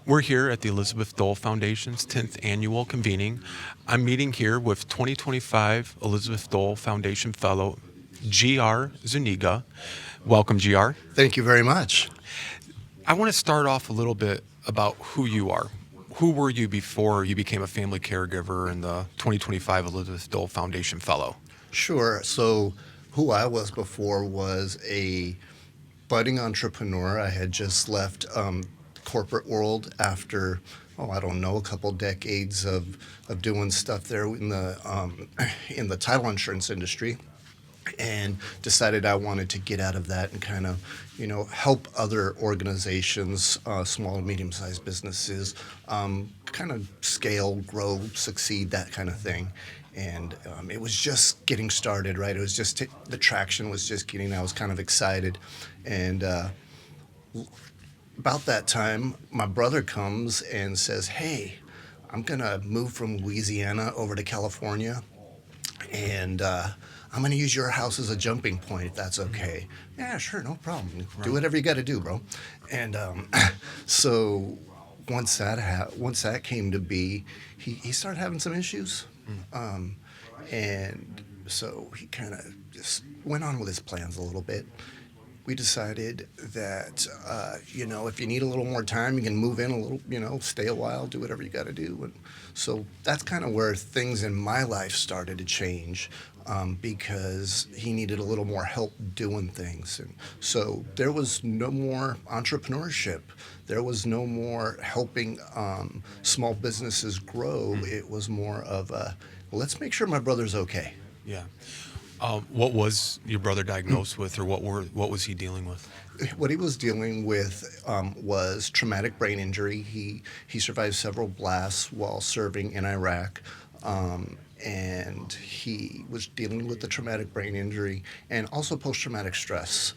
We're here at the Elizabeth Dole Foundation's 10th Annual Convening. I'm meeting here with 2025 Elizabeth Dole Foundation Fellow, G.R. Zuniga. Welcome, G.R. Thank you very much. I want to start off a little bit about who you are. Who were you before you became a family caregiver and the 2025 Elizabeth Dole Foundation Fellow? Sure. So, who I was before was a budding entrepreneur. I had just left corporate world after, I don't know, a couple decades of doing stuff there in the title insurance industry, and decided I wanted to get out of that and kind of, help other organizations, small and medium-sized businesses, kind of scale, grow, succeed, that kind of thing. And it was just getting started, right? It was just the traction was just getting. I was kind of excited, and about that time, my brother comes and says, "Hey, I'm gonna move from Louisiana over to California, and I'm going to use your house as a jumping point, if that's okay." "Yeah, sure, no problem. Right. Do whatever you got to do, bro." And so once that came to be, he started having some issues. And so he kind of just went on with his plans a little bit. We decided that, if you need a little more time, you can move in a little, stay a while, do whatever you got to do. And so that's kind of where things in my life started to change, because he needed a little more help doing things. And so there was no more entrepreneurship. There was no more helping small businesses grow. It was more of let's make sure my brother's okay. Yeah. What was your brother diagnosed with, or what was he dealing with? What he was dealing with was traumatic brain injury. He survived several blasts while serving in Iraq, and he was dealing with the traumatic brain injury and also post-traumatic stress.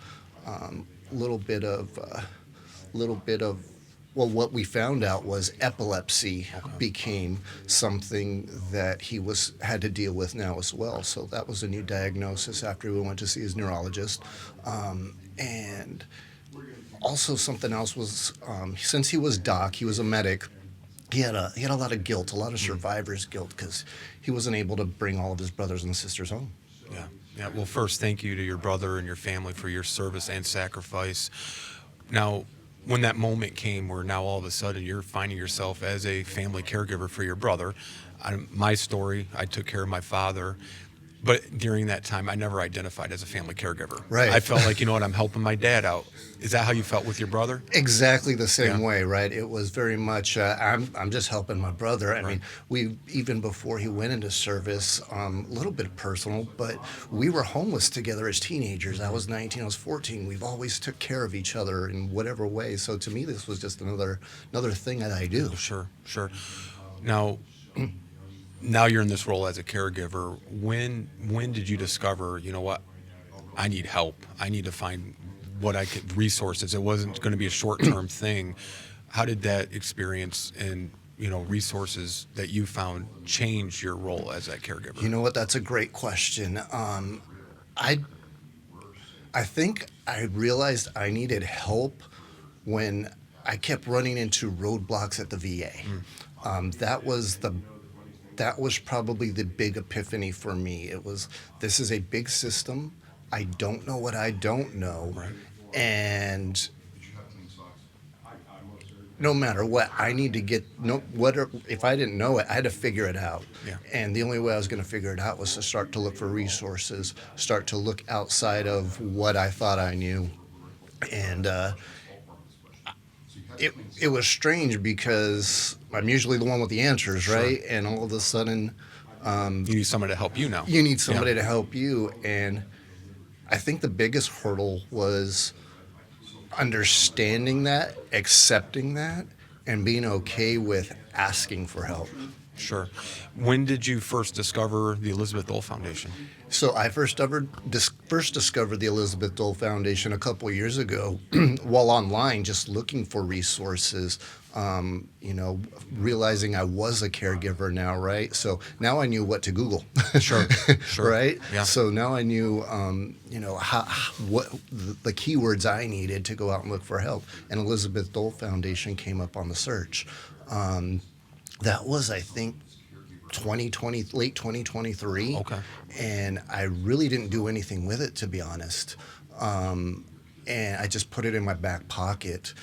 Little bit of well, what we found out was epilepsy became something that he had to deal with now as well. So that was a new diagnosis after we went to see his neurologist. And also something else was, since he was doc, he was a medic. He had a lot of guilt, a lot of survivor's guilt, because he wasn't able to bring all of his brothers and sisters home. Yeah. Yeah. Well, first, thank you to your brother and your family for your service and sacrifice. Now, when that moment came where now all of a sudden you're finding yourself as a family caregiver for your brother, my story, I took care of my father, but during that time, I never identified as a family caregiver. Right. I felt like, I'm helping my dad out. Is that how you felt with your brother? Exactly the same Yeah. way, right? It was very much, I'm just helping my brother. I mean, even before he went into service, a little bit personal, but we were homeless together as teenagers. I was 19, I was 14. We've always took care of each other in whatever way. So to me, this was just another thing that I do. Sure. Now you're in this role as a caregiver. When did you discover, what, I need help. I need to find resources. It wasn't going to be a short-term thing. How did that experience and, resources that you found change your role as that caregiver? You know what? That's a great question. I think I realized I needed help when I kept running into roadblocks at the VA. That was probably the big epiphany for me. It was, this is a big system. I don't know what I don't know. Right. And no matter what, I need to if I didn't know it, I had to figure it out. Yeah. And the only way I was going to figure it out was to start to look for resources, start to look outside of what I thought I knew. And it was strange because I'm usually the one with the answers, right? Sure. And all of a sudden, You need somebody to help you now. you need somebody Yeah. to help you. And I think the biggest hurdle was understanding that, accepting that, and being okay with asking for help. Sure. When did you first discover the Elizabeth Dole Foundation? So I first discovered the Elizabeth Dole Foundation a couple of years ago while online, just looking for resources. Realizing I was a caregiver now, right? So now I knew what to Google. Sure. Sure. Right? Yeah. So now I knew, what the keywords I needed to go out and look for help. And Elizabeth Dole Foundation came up on the search. That was, I think, 2020, late 2023. Okay. And I really didn't do anything with it, to be honest. And I just put it in my back pocket,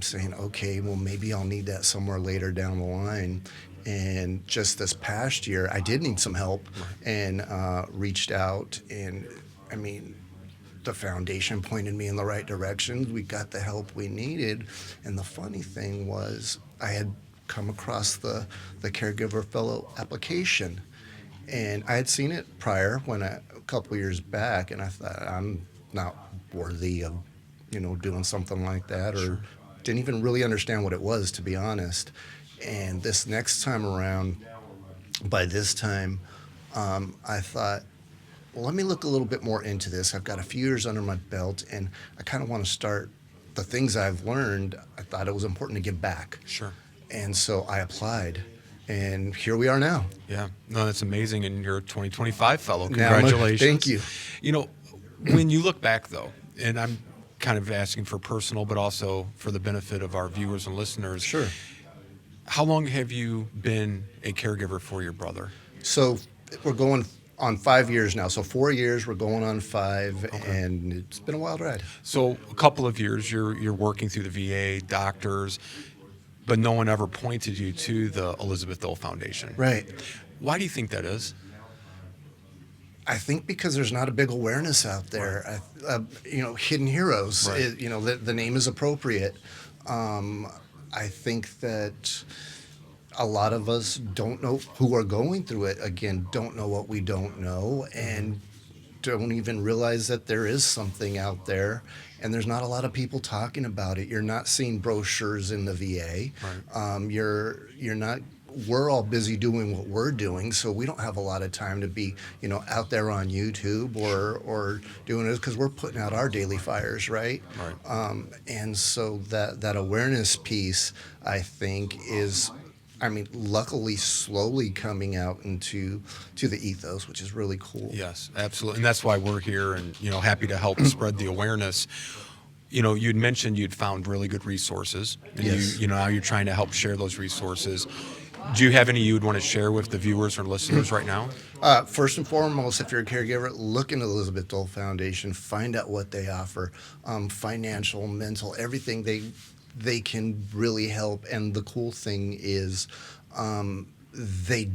saying, okay, well, maybe I'll need that somewhere later down the line. And just this past year, I did need some help, and reached out. And I mean, the foundation pointed me in the right direction. We got the help we needed. And the funny thing was, I had come across the Caregiver Fellow application. And I had seen it prior a couple years back, and I thought, I'm not worthy of, doing something like that, or didn't even really understand what it was, to be honest. And this next time around, by this time, I thought, well, let me look a little bit more into this. I've got a few years under my belt, and I kind of want to start the things I've learned. I thought it was important to give back. Sure. And so I applied, and here we are now. Yeah. No, that's amazing. And you're a 2025 fellow. Congratulations. Thank you. When you look back, though, and I'm kind of asking for personal, but also for the benefit of our viewers and listeners. Sure. How long have you been a caregiver for your brother? So we're going on 5 years now. So 4 years, we're going on 5, and it's been a wild ride. So a couple of years, you're working through the VA, doctors, but no one ever pointed you to the Elizabeth Dole Foundation. Right. Why do you think that is? I think because there's not a big awareness out there. Hidden heroes. Right. The name is appropriate. I think that a lot of us don't know, who are going through it, again, don't know what we don't know, and don't even realize that there is something out there, and there's not a lot of people talking about it. You're not seeing brochures in the VA. Right. You're not. We're all busy doing what we're doing, so we don't have a lot of time to be, out there on YouTube or doing it, because we're putting out our daily fires, right? Right. And so that awareness piece, I think, is, luckily slowly coming out to the ethos, which is really cool. Yes, absolutely. And that's why we're here and, happy to help spread the awareness. You'd mentioned you'd found really good resources. And Yes. now you're trying to help share those resources. Do you have any you would want to share with the viewers or listeners right now? First and foremost, if you're a caregiver, look into the Elizabeth Dole Foundation, find out what they offer, financial, mental, everything they can really help. And the cool thing is, they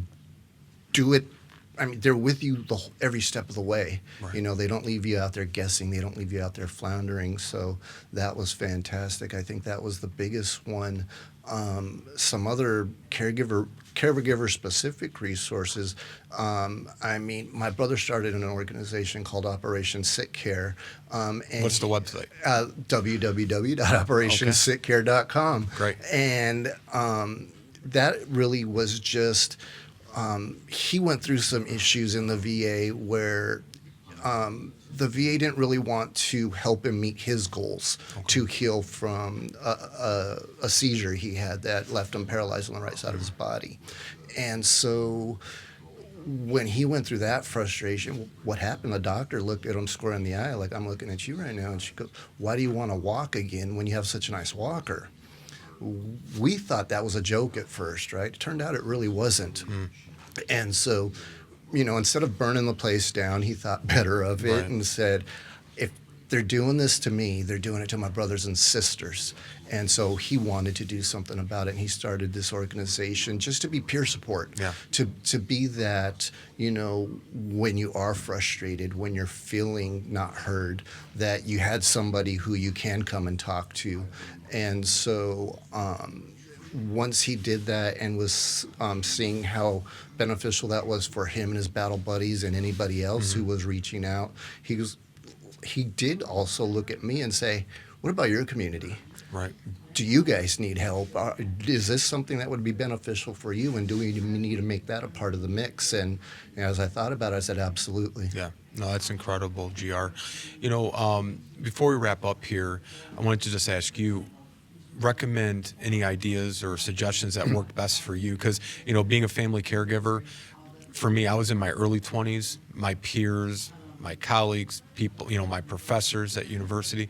do it. They're with you every step of the way. Right. They don't leave you out there guessing. They don't leave you out there floundering. So that was fantastic. I think that was the biggest one. Some other caregiver specific resources. My brother started an organization called Operation Sick Care. And What's the website? www.operationsickcare.com. Great. And that really was just, he went through some issues in the VA where the VA didn't really want to help him meet his goals to heal from a seizure he had that left him paralyzed on the right side of his body. And so when he went through that frustration, what happened? The doctor looked at him square in the eye, like, I'm looking at you right now. And she goes, why do you want to walk again when you have such a nice walker? We thought that was a joke at first, right? It turned out it really wasn't. And so, instead of burning the place down, he thought better of it. Right. And said, if they're doing this to me, they're doing it to my brothers and sisters. And so he wanted to do something about it, and he started this organization just to be peer support. Yeah. To be that, when you are frustrated, when you're feeling not heard, that you had somebody who you can come and talk to. And so once he did that and was seeing how beneficial that was for him and his battle buddies and anybody else who was reaching out, he did also look at me and say, what about your community? Right. Do you guys need help? Is this something that would be beneficial for you? And do we need to make that a part of the mix? And as I thought about it, I said, absolutely. Yeah, no, that's incredible, GR. Before we wrap up here, I wanted to just ask you, recommend any ideas or suggestions that worked best for you? Because, being a family caregiver, for me, I was in my early 20s, my peers, my colleagues, people, my professors at university,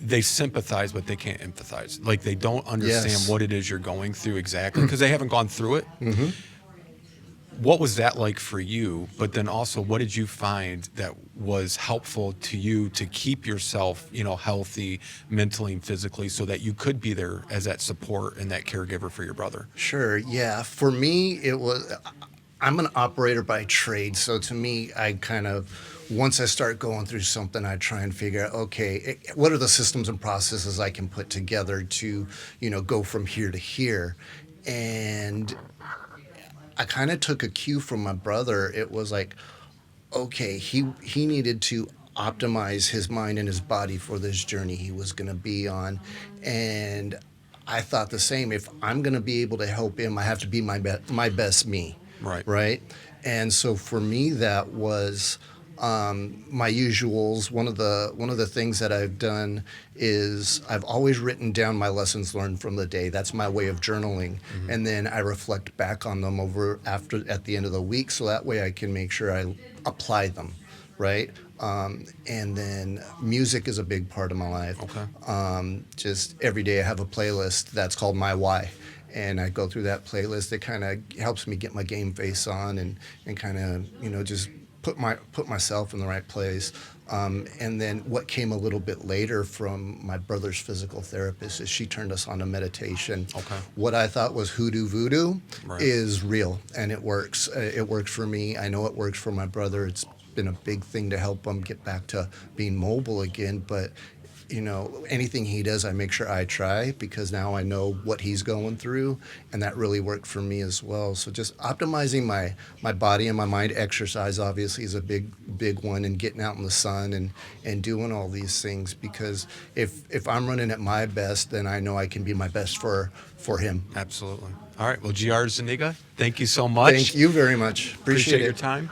they sympathize, but they can't empathize. Like, they don't understand Yes. what it is you're going through exactly because they haven't gone through it. Mm-hmm. What was that like for you? But then also, what did you find that was helpful to you to keep yourself, healthy mentally and physically so that you could be there as that support and that caregiver for your brother? Sure. Yeah. For me, I'm an operator by trade. So to me, once I start going through something, I try and figure out, okay, what are the systems and processes I can put together to, go from here to here. And I kind of took a cue from my brother. It was like, okay, he needed to optimize his mind and his body for this journey he was going to be on. And I thought the same. If I'm going to be able to help him, I have to be my best me. Right. Right. And so for me, that was my usuals. One of the things that I've done is I've always written down my lessons learned from the day. That's my way of journaling, and then I reflect back on them at the end of the week, so that way I can make sure I apply them, right? And then music is a big part of my life. Okay. Just every day I have a playlist that's called My Why. And I go through that playlist. It kind of helps me get my game face on and kind of, just put myself in the right place. And then what came a little bit later from my brother's physical therapist is she turned us on to meditation. Okay. What I thought was hoodoo voodoo Right. is real, and it works. It works for me. I know it works for my brother. It's been a big thing to help him get back to being mobile again. But anything he does, I make sure I try because now I know what he's going through, and that really worked for me as well. So just optimizing my body and my mind. Exercise obviously is a big one, and getting out in the sun and doing all these things, because if I'm running at my best, then I know I can be my best for him. Absolutely. All right. Well, GR Zuniga, thank you so much. Thank you very much. Appreciate your it. time.